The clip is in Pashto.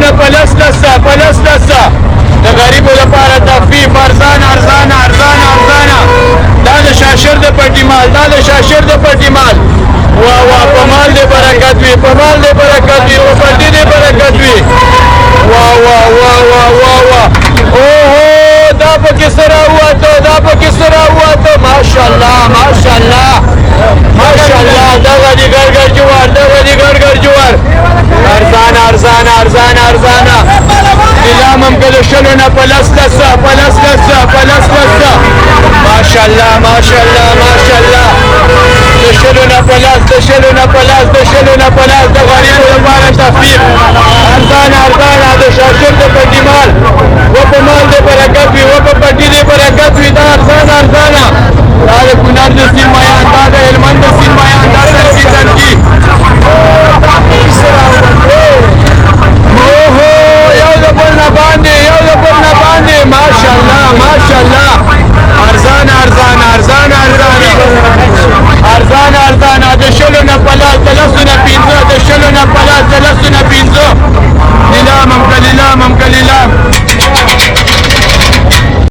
نه پلس لسه پلس لسه د غریبو لپاره تخفیف ارزان ارزان ارزان ارزانه دا د شاشر د پټي مال دا د شاشر د پټي مال واه واه په مال دې برکت وي په مال دې برکت وي په پټي دې برکت وي واه واه واه واه واه واه اوهو دا پکې سره وته دا پکې سره وته ماشاءالله ماشاءالله ماشاءالله دغه دې ګرګر جوار دغه دې ګرګر جوار ارزان ارزان ارزان ارزانه نظام هم که د شلو نه پلس لسه پلس لسه پلس لسه ماشاءالله ماشاءالله ماشاءالله د شلو نه پلس د شلو نه پلس د شلو نه پلس د غریبو لپاره تخفیف ارزان ارزانه د